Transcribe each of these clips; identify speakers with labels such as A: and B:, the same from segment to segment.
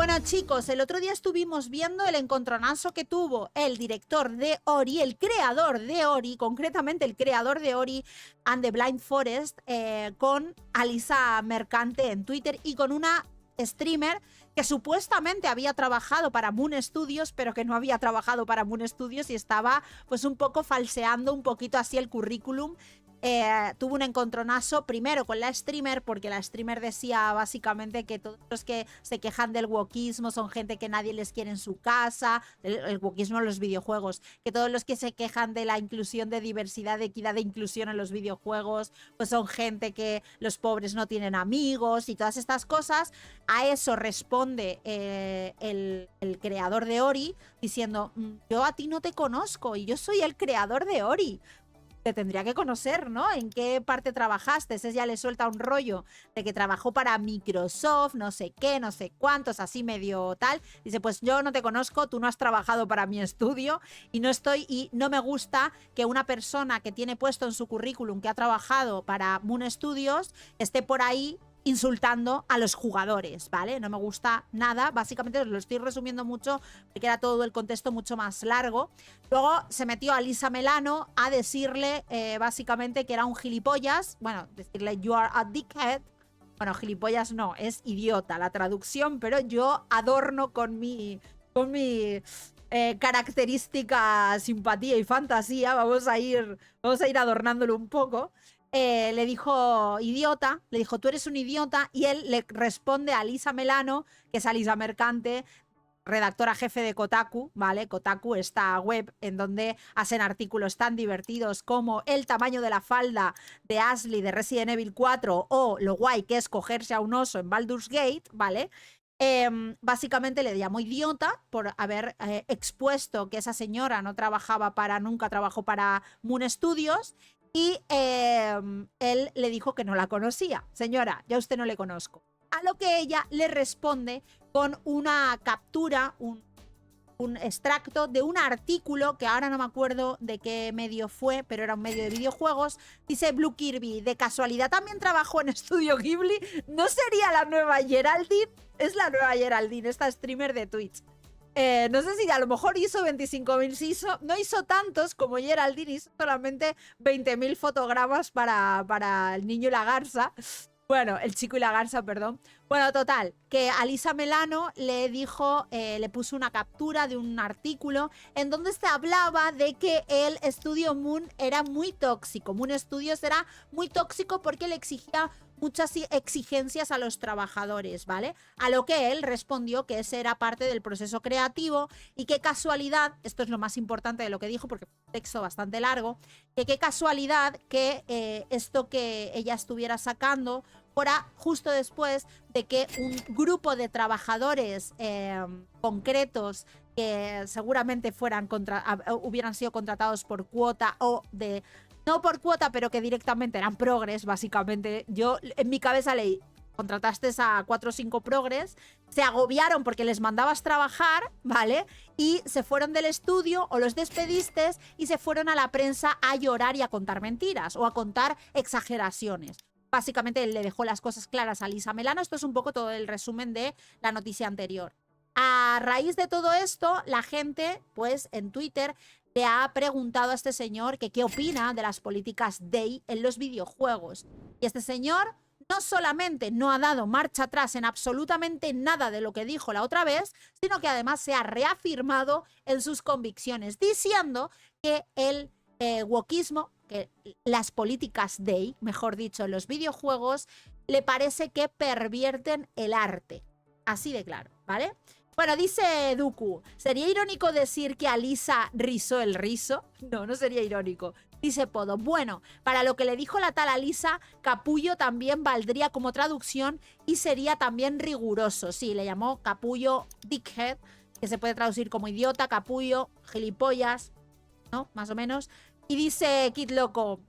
A: Bueno, chicos, el otro día estuvimos viendo el encontronazo que tuvo el director de Ori, el creador de Ori, concretamente el creador de Ori and the Blind Forest, con Alisa Mercante en Twitter y con una streamer que supuestamente había trabajado para Moon Studios, pero que no había trabajado para Moon Studios y estaba pues un poco falseando un poquito así el currículum. Tuvo un encontronazo primero con la streamer, porque la streamer decía básicamente que todos los que se quejan del wokismo son gente que nadie les quiere en su casa, el wokismo en los videojuegos, que todos los que se quejan de la inclusión de diversidad, de equidad, de inclusión en los videojuegos, pues son gente que los pobres no tienen amigos y todas estas cosas. A eso responde el creador de Ori diciendo, yo a ti no te conozco y yo soy el creador de Ori. Te tendría que conocer, ¿no? ¿En qué parte trabajaste? Ese ya le suelta un rollo de que trabajó para Microsoft, no sé qué, no sé cuántos, así medio tal. Dice, pues yo no te conozco, tú no has trabajado para mi estudio y no me gusta que una persona que tiene puesto en su currículum que ha trabajado para Moon Studios esté por ahí insultando a los jugadores, ¿vale? No me gusta nada, básicamente os lo estoy resumiendo mucho porque era todo el contexto mucho más largo. Luego se metió a Lisa Melano a decirle básicamente que era un gilipollas, bueno, decirle you are a dickhead. Bueno, gilipollas no, es idiota la traducción, pero yo adorno con mi característica simpatía y fantasía, vamos a ir adornándolo un poco. Le dijo idiota, le dijo tú eres un idiota y él le responde a Lisa Melano, que es Alisa Mercante, redactora jefe de Kotaku, ¿vale? Kotaku, esta web en donde hacen artículos tan divertidos como el tamaño de la falda de Ashley de Resident Evil 4 o lo guay que es cogerse a un oso en Baldur's Gate, ¿vale? Básicamente le llamó idiota por haber expuesto que esa señora nunca trabajó para Moon Studios. Y él le dijo que no la conocía. Señora, ya usted no le conozco. A lo que ella le responde con una captura, un extracto de un artículo que ahora no me acuerdo de qué medio fue, pero era un medio de videojuegos. Dice Blue Kirby, de casualidad también trabajó en Estudio Ghibli. ¿No sería la nueva Geraldine? Es la nueva Geraldine, esta streamer de Twitch. No sé si a lo mejor hizo 25.000, no hizo tantos como Geraldine, hizo solamente 20.000 fotogramas para el niño y la garza. Bueno, el chico y la garza, perdón. Bueno, total, que Alisa Melano le dijo, le puso una captura de un artículo en donde se hablaba de que el estudio Moon era muy tóxico. Moon Studios era muy tóxico porque le exigía muchas exigencias a los trabajadores, ¿vale? A lo que él respondió que ese era parte del proceso creativo y qué casualidad, esto es lo más importante de lo que dijo porque fue un texto bastante largo, que qué casualidad que esto que ella estuviera sacando fuera justo después de que un grupo de trabajadores concretos que seguramente hubieran sido contratados por cuota o de... No por cuota, pero que directamente eran progres, básicamente. Yo en mi cabeza leí, contrataste a 4 o 5 progres, se agobiaron porque les mandabas trabajar, ¿vale? Y se fueron del estudio o los despediste y se fueron a la prensa a llorar y a contar mentiras o a contar exageraciones. Básicamente él le dejó las cosas claras a Lisa Melano. Esto es un poco todo el resumen de la noticia anterior. A raíz de todo esto, la gente, pues en Twitter, le ha preguntado a este señor que qué opina de las políticas DEI en los videojuegos. Y este señor no solamente no ha dado marcha atrás en absolutamente nada de lo que dijo la otra vez, sino que además se ha reafirmado en sus convicciones, diciendo que el wokismo, que las políticas DEI, mejor dicho, en los videojuegos, le parece que pervierten el arte. Así de claro, ¿vale? Bueno, dice Duku, ¿sería irónico decir que Alisa rizó el rizo? No, no sería irónico. Dice Podo, bueno, para lo que le dijo la tal Alisa, capullo también valdría como traducción y sería también riguroso. Sí, le llamó capullo dickhead, que se puede traducir como idiota, capullo, gilipollas, ¿no? Más o menos. Y dice Kid Loco,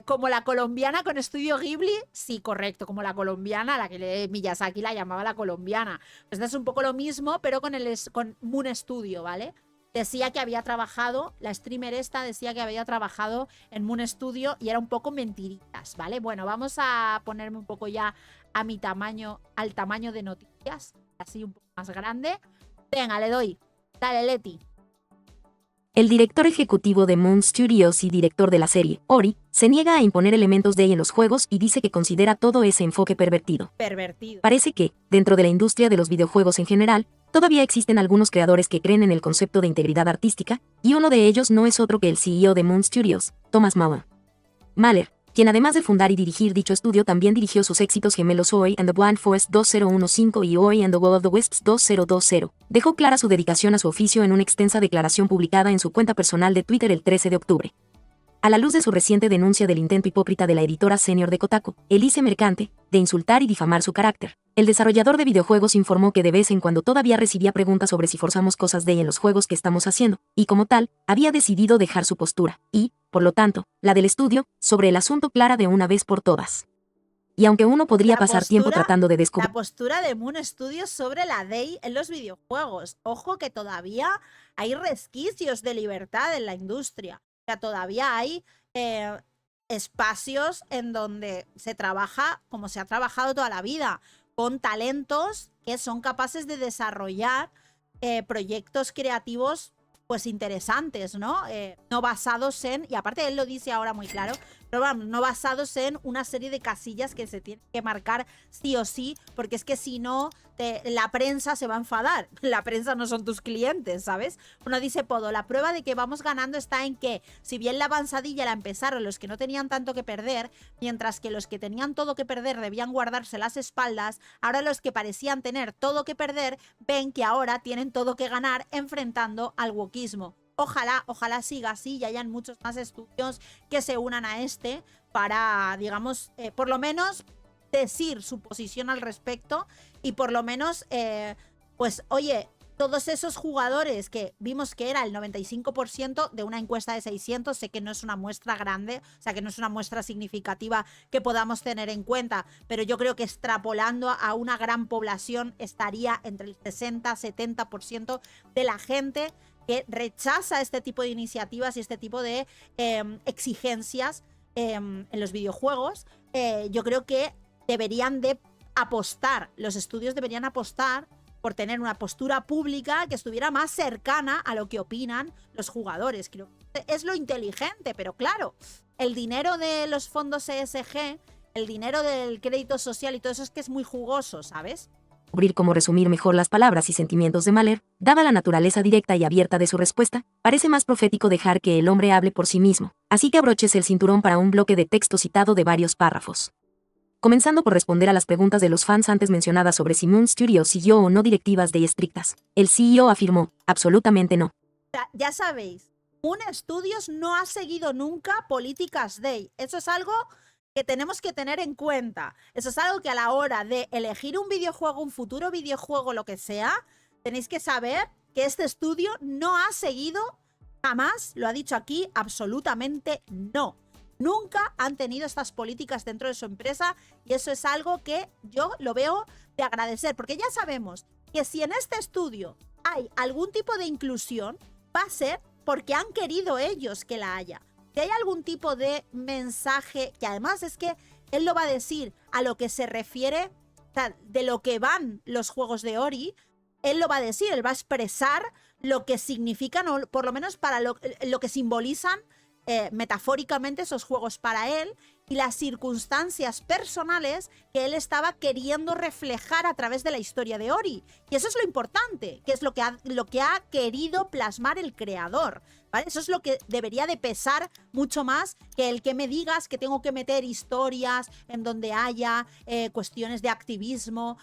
A: como la colombiana con Estudio Ghibli, sí, correcto, como la colombiana, la que Miyazaki la llamaba la colombiana. Pues es un poco lo mismo, pero con Moon Studio, ¿vale? decía que había trabajado, la streamer esta decía que había trabajado en Moon Studio y era un poco mentiritas, ¿vale? Bueno, vamos a ponerme un poco ya a mi tamaño, al tamaño de noticias, así un poco más grande. Venga, le doy. Dale, Leti.
B: El director ejecutivo de Moon Studios y director de la serie, Ori, se niega a imponer elementos de en los juegos y dice que considera todo ese enfoque pervertido. Parece que, dentro de la industria de los videojuegos en general, todavía existen algunos creadores que creen en el concepto de integridad artística, y uno de ellos no es otro que el CEO de Moon Studios, Thomas Mahler. Mahler, quien además de fundar y dirigir dicho estudio también dirigió sus éxitos gemelos Ori and the Blind Forest 2015 y Ori and the Will of the Wisps 2020, dejó clara su dedicación a su oficio en una extensa declaración publicada en su cuenta personal de Twitter el 13 de octubre. A la luz de su reciente denuncia del intento hipócrita de la editora senior de Kotaku, Elise Mercante, de insultar y difamar su carácter, el desarrollador de videojuegos informó que de vez en cuando todavía recibía preguntas sobre si forzamos cosas de en los juegos que estamos haciendo, y como tal, había decidido dejar su postura, y, por lo tanto, la del estudio, sobre el asunto clara de una vez por todas. Y aunque uno podría pasar tiempo tratando de descubrir...
A: La postura de Moon Studios sobre la DEI en los videojuegos. Ojo que todavía hay resquicios de libertad en la industria. O sea, todavía hay espacios en donde se trabaja como se ha trabajado toda la vida, con talentos que son capaces de desarrollar proyectos creativos pues interesantes, ¿no? No basados en, y aparte él lo dice ahora muy claro, pero vamos, no basados en una serie de casillas que se tienen que marcar sí o sí, porque es que si no, la prensa se va a enfadar. La prensa no son tus clientes, ¿sabes? Uno dice, Podo, la prueba de que vamos ganando está en que, si bien la avanzadilla la empezaron los que no tenían tanto que perder, mientras que los que tenían todo que perder debían guardarse las espaldas, ahora los que parecían tener todo que perder ven que ahora tienen todo que ganar enfrentando al wokismo. Ojalá siga así y hayan muchos más estudios que se unan a este para, digamos, por lo menos decir su posición al respecto y por lo menos, pues, oye, todos esos jugadores que vimos que era el 95% de una encuesta de 600, sé que no es una muestra grande, o sea, que no es una muestra significativa que podamos tener en cuenta, pero yo creo que extrapolando a una gran población estaría entre el 60-70% de la gente que rechaza este tipo de iniciativas y este tipo de exigencias en los videojuegos. Yo creo que deberían de apostar, los estudios deberían apostar por tener una postura pública que estuviera más cercana a lo que opinan los jugadores. Creo que es lo inteligente, pero claro, el dinero de los fondos ESG, el dinero del crédito social y todo eso es que es muy jugoso, ¿sabes?
B: Cómo resumir mejor las palabras y sentimientos de Mahler, dada la naturaleza directa y abierta de su respuesta, parece más profético dejar que el hombre hable por sí mismo, así que abroches el cinturón para un bloque de texto citado de varios párrafos. Comenzando por responder a las preguntas de los fans antes mencionadas sobre si Moon Studios siguió o no directivas DEI estrictas, el CEO afirmó, absolutamente no.
A: Ya sabéis, Moon Studios no ha seguido nunca políticas DEI. Eso es algo que tenemos que tener en cuenta. Eso es algo que a la hora de elegir un videojuego, un futuro videojuego, lo que sea, tenéis que saber que este estudio no ha seguido jamás, lo ha dicho aquí, absolutamente no. Nunca han tenido estas políticas dentro de su empresa y eso es algo que yo lo veo de agradecer, porque ya sabemos que si en este estudio hay algún tipo de inclusión, va a ser porque han querido ellos que la haya. Si hay algún tipo de mensaje, que además es que él lo va a decir a lo que se refiere, o sea, de lo que van los juegos de Ori, él lo va a decir, él va a expresar lo que significan, o por lo menos para lo que simbolizan metafóricamente esos juegos para él y las circunstancias personales que él estaba queriendo reflejar a través de la historia de Ori. Y eso es lo importante, que es lo que ha querido plasmar el creador, ¿vale? Eso es lo que debería de pesar mucho más que el que me digas que tengo que meter historias en donde haya cuestiones de activismo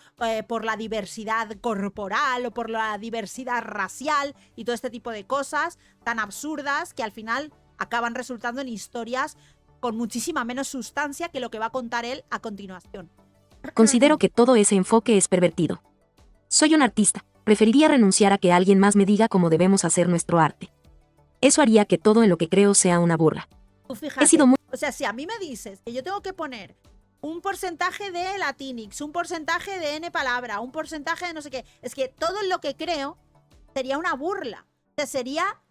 A: por la diversidad corporal o por la diversidad racial y todo este tipo de cosas tan absurdas que al final acaban resultando en historias con muchísima menos sustancia que lo que va a contar él a continuación.
B: Considero que todo ese enfoque es pervertido. Soy un artista, preferiría renunciar a que alguien más me diga cómo debemos hacer nuestro arte. Eso haría que todo en lo que creo sea una burla.
A: Fíjate, o sea, si a mí me dices que yo tengo que poner un porcentaje de Latinx, un porcentaje de N palabra, un porcentaje de no sé qué, es que todo en lo que creo sería una burla. sería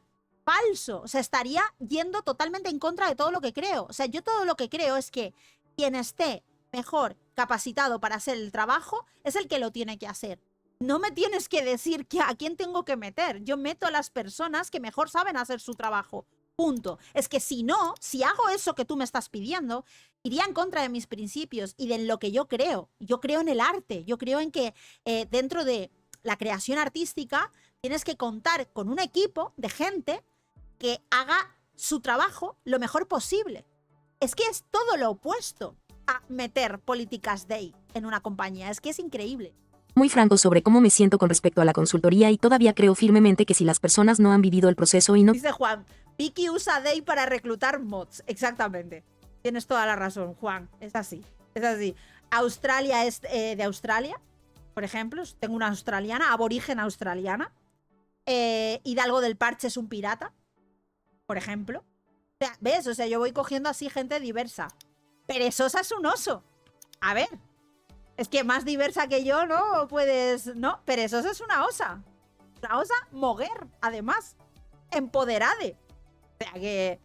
A: falso, o sea, estaría yendo totalmente en contra de todo lo que creo. O sea, yo todo lo que creo es que quien esté mejor capacitado para hacer el trabajo es el que lo tiene que hacer. No me tienes que decir a quién tengo que meter. Yo meto a las personas que mejor saben hacer su trabajo. Punto. Es que si no, si hago eso que tú me estás pidiendo, iría en contra de mis principios y de lo que yo creo. Yo creo en el arte. Yo creo en que dentro de la creación artística tienes que contar con un equipo de gente que haga su trabajo lo mejor posible. Es que es todo lo opuesto a meter políticas day en una compañía. Es que es increíble.
B: Muy franco sobre cómo me siento con respecto a la consultoría y todavía creo firmemente que si las personas no han vivido el proceso y no...
A: Dice Juan, Vicky usa day para reclutar mods. Exactamente. Tienes toda la razón, Juan. Es así. Es así. Australia es de Australia, por ejemplo. Tengo una australiana, aborigen australiana. Hidalgo del Parche es un pirata, por ejemplo. O sea, ¿ves? O sea, yo voy cogiendo así gente diversa. Perezosa es un oso. A ver. Es que más diversa que yo, ¿no? Puedes... No, perezosa es una osa. Una osa moguer, además. Empoderade. O sea que...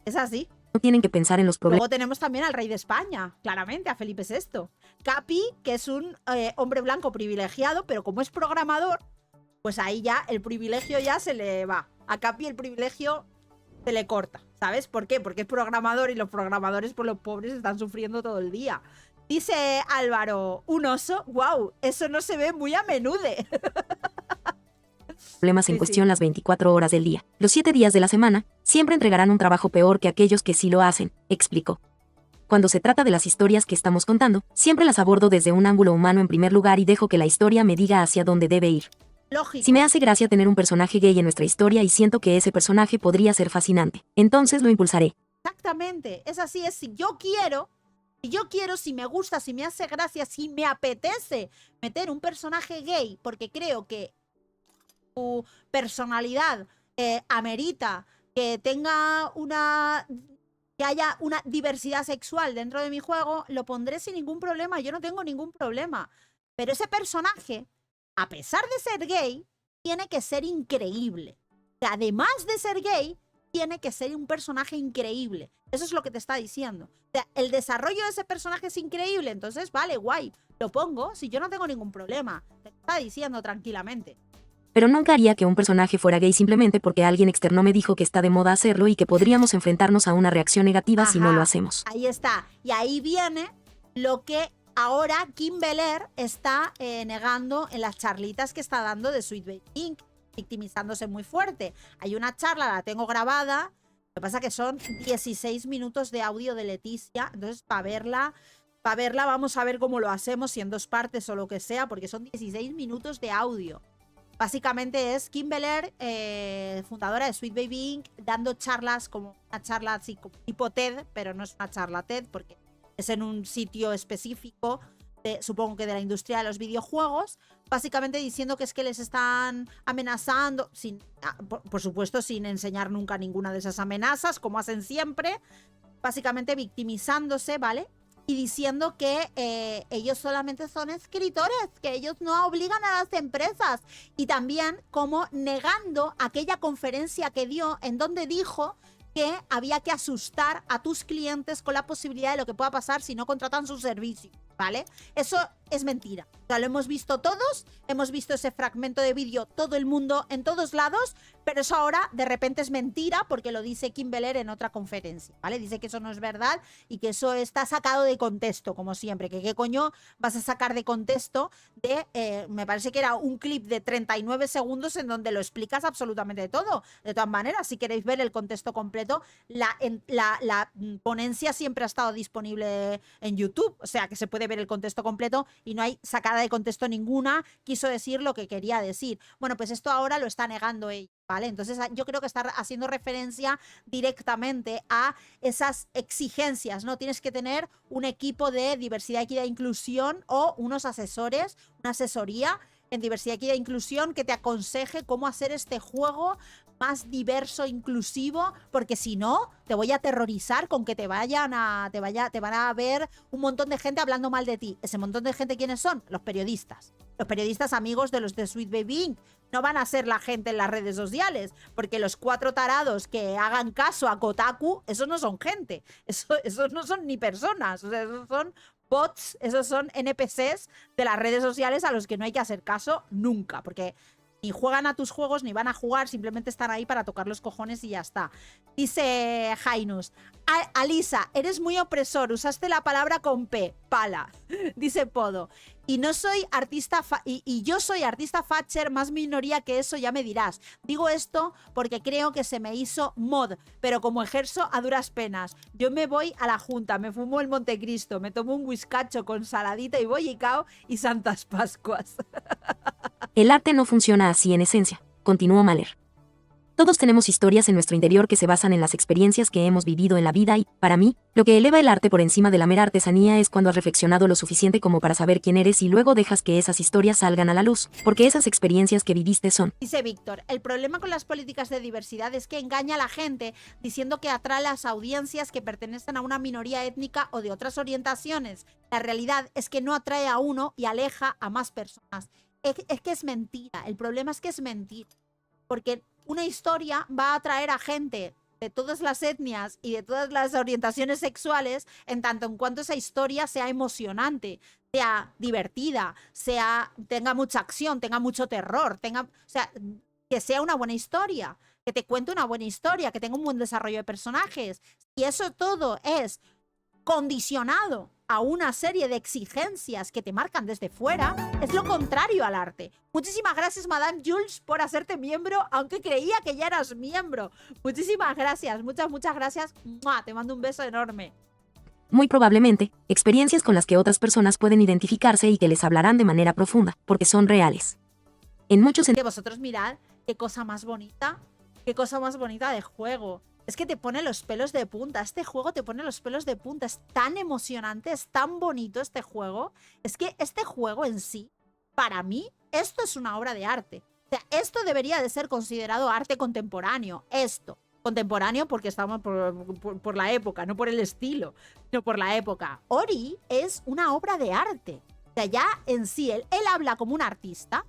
A: Es así.
B: No tienen que pensar en los problemas.
A: Luego tenemos también al rey de España, claramente, a Felipe VI. Capi, que es un hombre blanco privilegiado, pero como es programador, pues ahí ya el privilegio ya se le va. A Capi el privilegio se le corta, ¿sabes? ¿Por qué? Porque es programador y los programadores, pues los pobres, están sufriendo todo el día. Dice Álvaro, un oso, wow, eso no se ve muy a menudo.
B: Problemas en cuestión las 24 horas del día. Los 7 días de la semana, siempre entregarán un trabajo peor que aquellos que sí lo hacen, explicó. Cuando se trata de las historias que estamos contando, siempre las abordo desde un ángulo humano en primer lugar y dejo que la historia me diga hacia dónde debe ir.
A: Lógico.
B: Si me hace gracia tener un personaje gay en nuestra historia y siento que ese personaje podría ser fascinante, entonces lo impulsaré.
A: Exactamente, es así, es si yo quiero, si me gusta, si me hace gracia, si me apetece meter un personaje gay, porque creo que su personalidad amerita que tenga que haya una diversidad sexual dentro de mi juego, lo pondré sin ningún problema, yo no tengo ningún problema. Pero ese personaje, a pesar de ser gay, tiene que ser increíble. Además de ser gay, tiene que ser un personaje increíble. Eso es lo que te está diciendo. O sea, el desarrollo de ese personaje es increíble, entonces vale, guay, lo pongo si yo no tengo ningún problema. Te está diciendo tranquilamente.
B: Pero nunca haría que un personaje fuera gay simplemente porque alguien externo me dijo que está de moda hacerlo y que podríamos enfrentarnos a una reacción negativa si no lo hacemos.
A: Ahí está. Y ahí viene lo que ahora Kim Belair está negando en las charlitas que está dando de Sweet Baby Inc., victimizándose muy fuerte. Hay una charla, la tengo grabada, lo que pasa que son 16 minutos de audio de Leticia, entonces para verla vamos a ver cómo lo hacemos, si en 2 partes o lo que sea, porque son 16 minutos de audio. Básicamente es Kim Belair, fundadora de Sweet Baby Inc., dando charlas, como una charla así como tipo TED, pero no es una charla TED porque es en un sitio específico, supongo que de la industria de los videojuegos, básicamente diciendo que es que les están amenazando, por supuesto sin enseñar nunca ninguna de esas amenazas, como hacen siempre, básicamente victimizándose, ¿vale? Y diciendo que ellos solamente son escritores, que ellos no obligan a las empresas. Y también como negando aquella conferencia que dio en donde dijo que había que asustar a tus clientes con la posibilidad de lo que pueda pasar si no contratan su servicio, ¿vale? Eso es mentira. O sea, lo hemos visto todos, hemos visto ese fragmento de vídeo todo el mundo en todos lados, pero eso ahora de repente es mentira porque lo dice Kim Belair en otra conferencia, ¿vale? Dice que eso no es verdad y que eso está sacado de contexto, como siempre. Que qué coño vas a sacar de contexto de, me parece que era un clip de 39 segundos en donde lo explicas absolutamente todo. De todas maneras, si queréis ver el contexto completo, la ponencia siempre ha estado disponible en YouTube, o sea que se puede ver el contexto completo y no hay sacada de contexto ninguna, quiso decir lo que quería decir. Bueno, pues esto ahora lo está negando ella, ¿vale? Entonces yo creo que está haciendo referencia directamente a esas exigencias, ¿no? Tienes que tener un equipo de diversidad, equidad e inclusión o unos asesores, una asesoría en diversidad, equidad e inclusión que te aconseje cómo hacer este juego más diverso, inclusivo, porque si no, te voy a aterrorizar con que te van a ver un montón de gente hablando mal de ti. Ese montón de gente, ¿quiénes son? Los periodistas. Los periodistas amigos de los de Sweet Baby Inc. no van a ser la gente en las redes sociales, porque los 4 tarados que hagan caso a Kotaku, esos no son gente, esos no son ni personas, o sea, esos son bots, esos son NPCs de las redes sociales a los que no hay que hacer caso nunca, porque ni juegan a tus juegos, ni van a jugar, simplemente están ahí para tocar los cojones y ya está. Dice Jainus, Alisa, eres muy opresor, usaste la palabra con P, pala. Dice Podo, y no soy artista y yo soy artista Thatcher, más minoría que eso, ya me dirás. Digo esto porque creo que se me hizo mod, pero como ejerzo a duras penas. Yo me voy a la junta, me fumo el Montecristo, me tomo un whiskacho con saladita y bollicao y Santas Pascuas.
B: El arte no funciona así en esencia, continuó Mahler. Todos tenemos historias en nuestro interior que se basan en las experiencias que hemos vivido en la vida y, para mí, lo que eleva el arte por encima de la mera artesanía es cuando has reflexionado lo suficiente como para saber quién eres y luego dejas que esas historias salgan a la luz, porque esas experiencias que viviste son.
A: Dice Víctor, el problema con las políticas de diversidad es que engaña a la gente diciendo que atrae a las audiencias que pertenecen a una minoría étnica o de otras orientaciones. La realidad es que no atrae a uno y aleja a más personas. Es que es mentira, el problema es que es mentira, porque una historia va a atraer a gente de todas las etnias y de todas las orientaciones sexuales en tanto en cuanto esa historia sea emocionante, sea divertida, tenga mucha acción, tenga mucho terror, que sea una buena historia, que te cuente una buena historia, que tenga un buen desarrollo de personajes. Y eso todo es condicionado a una serie de exigencias que te marcan desde fuera, es lo contrario al arte. Muchísimas gracias, Madame Jules, por hacerte miembro, aunque creía que ya eras miembro. Muchísimas gracias, muchas gracias. ¡Mua! Te mando un beso enorme.
B: Muy probablemente, experiencias con las que otras personas pueden identificarse y que les hablarán de manera profunda, porque son reales. En muchos sentidos.
A: Vosotros mirad qué cosa más bonita de juego. Es que te pone los pelos de punta. Este juego te pone los pelos de punta. Es tan emocionante, es tan bonito este juego. Es que este juego en sí, para mí, esto es una obra de arte. O sea, esto debería de ser considerado arte contemporáneo. Esto. Contemporáneo porque estamos por la época, no por el estilo, sino por la época. Ori es una obra de arte. O sea, ya en sí, él habla como un artista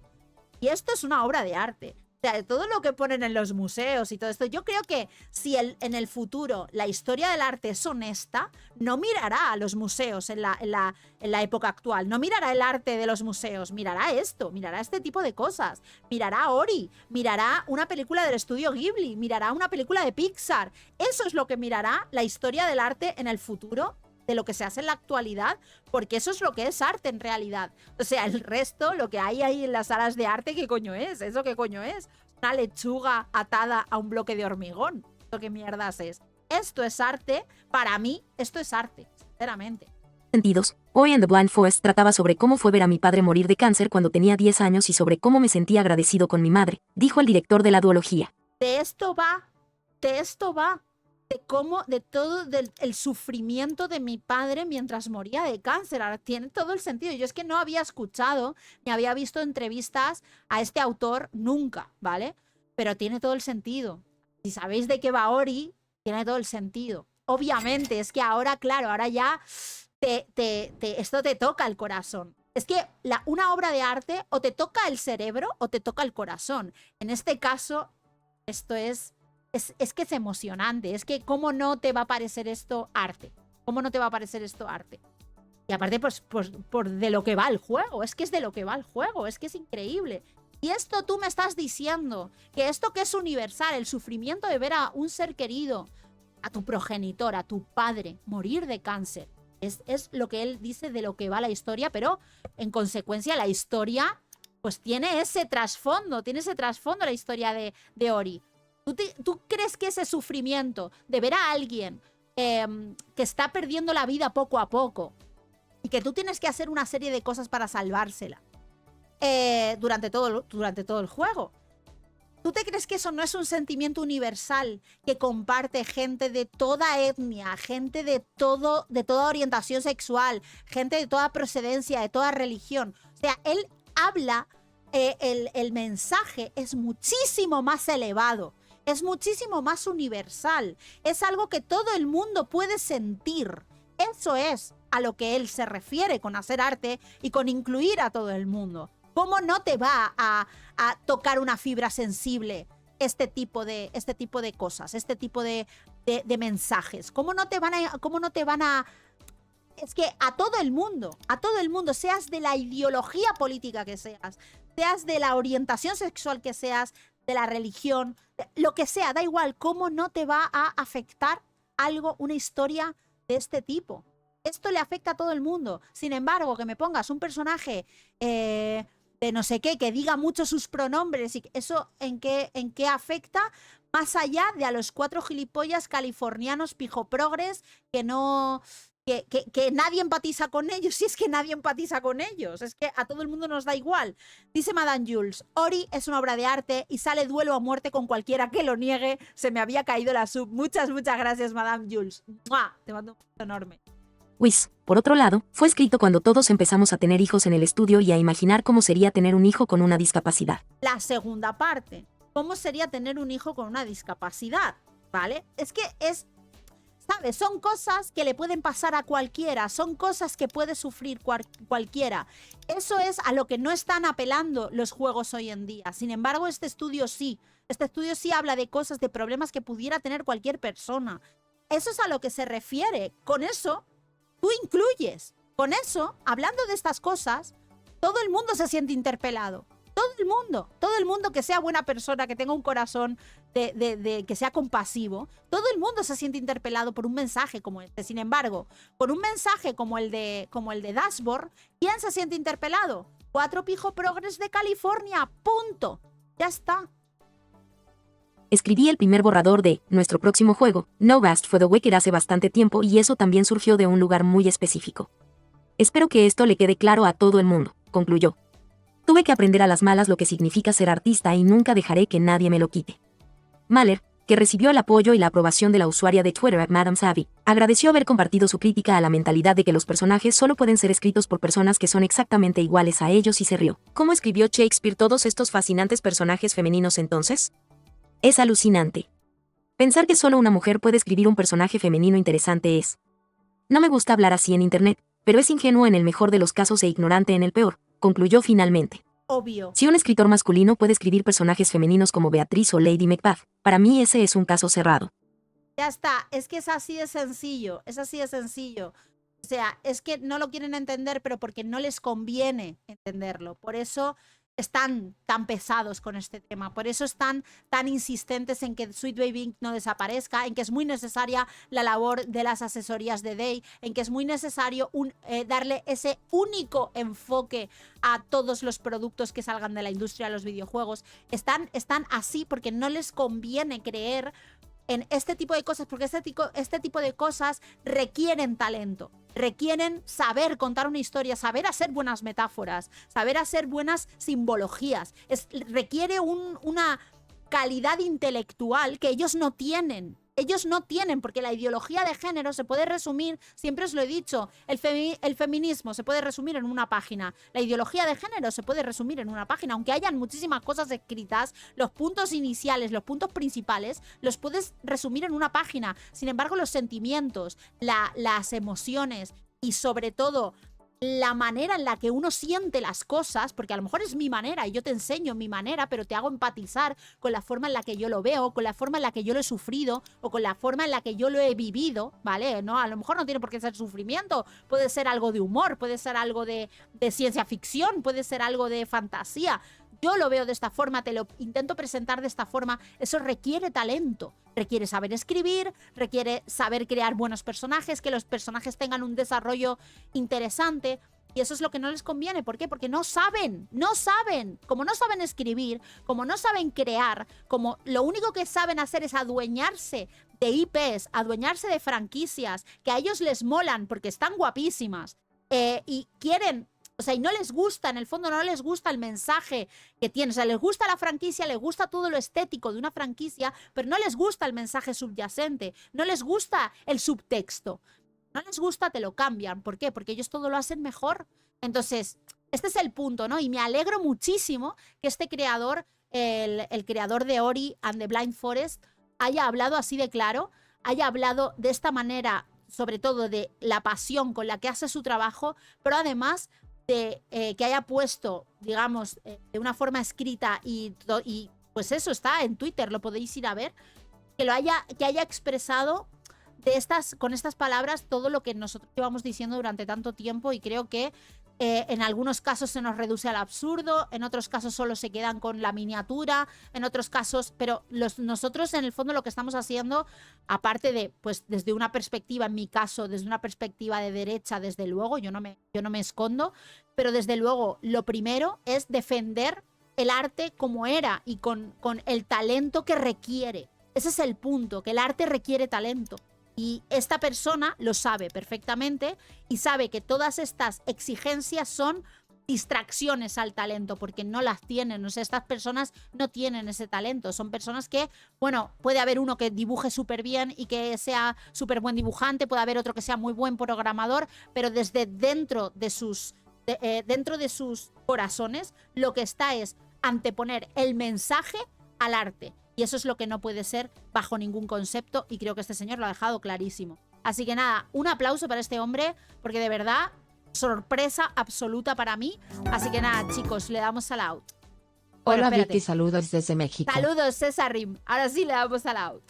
A: y esto es una obra de arte. O sea, todo lo que ponen en los museos y todo esto, yo creo que si en el futuro la historia del arte es honesta, no mirará a los museos en la época actual, no mirará el arte de los museos, mirará esto, mirará este tipo de cosas, mirará Ori, mirará una película del estudio Ghibli, mirará una película de Pixar. Eso es lo que mirará la historia del arte en el futuro, de lo que se hace en la actualidad, porque eso es lo que es arte en realidad. O sea, el resto, lo que hay ahí en las salas de arte, ¿qué coño es? ¿Eso qué coño es? Una lechuga atada a un bloque de hormigón. ¿Esto qué mierdas es? Esto es arte. Para mí, esto es arte, sinceramente.
B: Sentidos. Hoy en The Blind Forest trataba sobre cómo fue ver a mi padre morir de cáncer cuando tenía 10 años y sobre cómo me sentía agradecido con mi madre, dijo el director de la duología.
A: De esto va. De todo el sufrimiento de mi padre mientras moría de cáncer. Ahora, tiene todo el sentido. Yo es que no había escuchado ni había visto entrevistas a este autor nunca, ¿vale? Pero tiene todo el sentido. Si sabéis de qué va Ori, tiene todo el sentido. Obviamente, es que ahora, claro, ahora ya esto te toca el corazón. Es que una obra de arte o te toca el cerebro o te toca el corazón. En este caso, esto es que es emocionante. Es que cómo no te va a parecer esto arte. ¿Cómo no te va a parecer esto arte? Y aparte, pues por de lo que va el juego. Es que es de lo que va el juego. Es que es increíble. Y esto tú me estás diciendo, que esto que es universal, el sufrimiento de ver a un ser querido, a tu progenitor, a tu padre, morir de cáncer. Es lo que él dice de lo que va la historia, pero en consecuencia la historia pues tiene ese trasfondo la historia de Ori. ¿Tú crees que ese sufrimiento de ver a alguien que está perdiendo la vida poco a poco y que tú tienes que hacer una serie de cosas para salvársela durante todo el juego? ¿Tú te crees que eso no es un sentimiento universal que comparte gente de toda etnia, gente de toda orientación sexual, gente de toda procedencia, de toda religión? O sea, él habla, el mensaje es muchísimo más elevado. Es muchísimo más universal. Es algo que todo el mundo puede sentir. Eso es a lo que él se refiere con hacer arte y con incluir a todo el mundo. ¿Cómo no te va a tocar una fibra sensible este tipo de cosas, este tipo de mensajes? ¿Cómo no te van a es que a todo el mundo, seas de la ideología política que seas de la orientación sexual que seas, de la religión, lo que sea, da igual, ¿cómo no te va a afectar algo, una historia de este tipo? Esto le afecta a todo el mundo. Sin embargo, que me pongas un personaje de no sé qué, que diga mucho sus pronombres, y eso ¿en qué afecta? Más allá de a los 4 gilipollas californianos pijoprogres que no... Que nadie empatiza con ellos, si es que nadie empatiza con ellos, es que a todo el mundo nos da igual. Dice Madame Jules, Ori es una obra de arte y sale duelo a muerte con cualquiera que lo niegue. Se me había caído la sub. Muchas gracias, Madame Jules. ¡Mua! Te mando un beso enorme.
B: Whis, por otro lado, fue escrito cuando todos empezamos a tener hijos en el estudio y a imaginar cómo sería tener un hijo con una discapacidad.
A: La segunda parte, ¿cómo sería tener un hijo con una discapacidad? ¿Vale? Es que es... ¿Sabes? Son cosas que le pueden pasar a cualquiera, son cosas que puede sufrir cualquiera. Eso es a lo que no están apelando los juegos hoy en día. Sin embargo, este estudio sí habla de cosas, de problemas que pudiera tener cualquier persona. Eso es a lo que se refiere. Con eso, tú incluyes. Con eso, hablando de estas cosas, todo el mundo se siente interpelado. Todo el mundo que sea buena persona, que tenga un corazón que sea compasivo, todo el mundo se siente interpelado por un mensaje como este. Sin embargo, por un mensaje como el de Dashboard, ¿quién se siente interpelado? 4 pijoprogres de California, punto. Ya está.
B: Escribí el primer borrador de nuestro próximo juego, No Rest for the Wicked, hace bastante tiempo y eso también surgió de un lugar muy específico. Espero que esto le quede claro a todo el mundo, concluyó. Tuve que aprender a las malas lo que significa ser artista y nunca dejaré que nadie me lo quite. Mahler, que recibió el apoyo y la aprobación de la usuaria de Twitter Madame Savvy, agradeció haber compartido su crítica a la mentalidad de que los personajes solo pueden ser escritos por personas que son exactamente iguales a ellos y se rió. ¿Cómo escribió Shakespeare todos estos fascinantes personajes femeninos entonces? Es alucinante. Pensar que solo una mujer puede escribir un personaje femenino interesante es... No me gusta hablar así en internet, pero es ingenuo en el mejor de los casos e ignorante en el peor, concluyó finalmente.
A: Obvio.
B: Si un escritor masculino puede escribir personajes femeninos como Beatriz o Lady Macbeth, para mí ese es un caso cerrado.
A: Ya está, es que es así de sencillo, O sea, es que no lo quieren entender, pero porque no les conviene entenderlo. Por eso están tan pesados con este tema, por eso están tan insistentes en que Sweet Baby Inc. no desaparezca, en que es muy necesaria la labor de las asesorías de Day, en que es muy necesario darle ese único enfoque a todos los productos que salgan de la industria de los videojuegos. Están así porque no les conviene creer en este tipo de cosas, porque este tipo de cosas requieren talento, requieren saber contar una historia, saber hacer buenas metáforas, saber hacer buenas simbologías. Requiere una calidad intelectual que ellos no tienen. Porque la ideología de género se puede resumir, siempre os lo he dicho, el feminismo se puede resumir en una página, la ideología de género se puede resumir en una página, aunque hayan muchísimas cosas escritas, los puntos iniciales, los puntos principales, los puedes resumir en una página. Sin embargo, los sentimientos, las emociones y sobre todo la manera en la que uno siente las cosas, porque a lo mejor es mi manera y yo te enseño mi manera, pero te hago empatizar con la forma en la que yo lo veo, con la forma en la que yo lo he sufrido o con la forma en la que yo lo he vivido, ¿vale? ¿No? A lo mejor no tiene por qué ser sufrimiento, puede ser algo de humor, puede ser algo de ciencia ficción, puede ser algo de fantasía. Yo lo veo de esta forma, te lo intento presentar de esta forma. Eso requiere talento, requiere saber escribir, requiere saber crear buenos personajes, que los personajes tengan un desarrollo interesante. Y eso es lo que no les conviene. ¿Por qué? Porque no saben. Como no saben escribir, como no saben crear, como lo único que saben hacer es adueñarse de IPs, adueñarse de franquicias, que a ellos les molan porque están guapísimas y quieren... O sea, y no les gusta, en el fondo no les gusta el mensaje que tiene. O sea, les gusta la franquicia, les gusta todo lo estético de una franquicia, pero no les gusta el mensaje subyacente, no les gusta el subtexto. No les gusta, te lo cambian. ¿Por qué? Porque ellos todo lo hacen mejor. Entonces, este es el punto, ¿no? Y me alegro muchísimo que este creador, el creador de Ori and the Blind Forest, haya hablado así de claro, haya hablado de esta manera, sobre todo de la pasión con la que hace su trabajo, pero además de que haya puesto, digamos, de una forma escrita y pues eso está en Twitter, lo podéis ir a ver, que haya expresado con estas palabras todo lo que nosotros llevamos diciendo durante tanto tiempo, y creo que en algunos casos se nos reduce al absurdo, en otros casos solo se quedan con la miniatura, en otros casos, pero nosotros en el fondo lo que estamos haciendo, aparte de, pues desde una perspectiva, en mi caso, desde una perspectiva de derecha, desde luego, yo no me escondo, pero desde luego lo primero es defender el arte como era y con el talento que requiere. Ese es el punto, que el arte requiere talento. Y esta persona lo sabe perfectamente y sabe que todas estas exigencias son distracciones al talento, porque no las tienen. O sea, estas personas no tienen ese talento. Son personas que, bueno, puede haber uno que dibuje súper bien y que sea súper buen dibujante, puede haber otro que sea muy buen programador, pero desde dentro de sus corazones lo que está es anteponer el mensaje al arte. Y eso es lo que no puede ser bajo ningún concepto, y creo que este señor lo ha dejado clarísimo. Así que nada, un aplauso para este hombre, porque de verdad, sorpresa absoluta para mí. Así que nada, chicos, le damos al out.
C: Hola Vicky, saludos desde México.
A: Saludos, Césarim. Ahora sí le damos al out.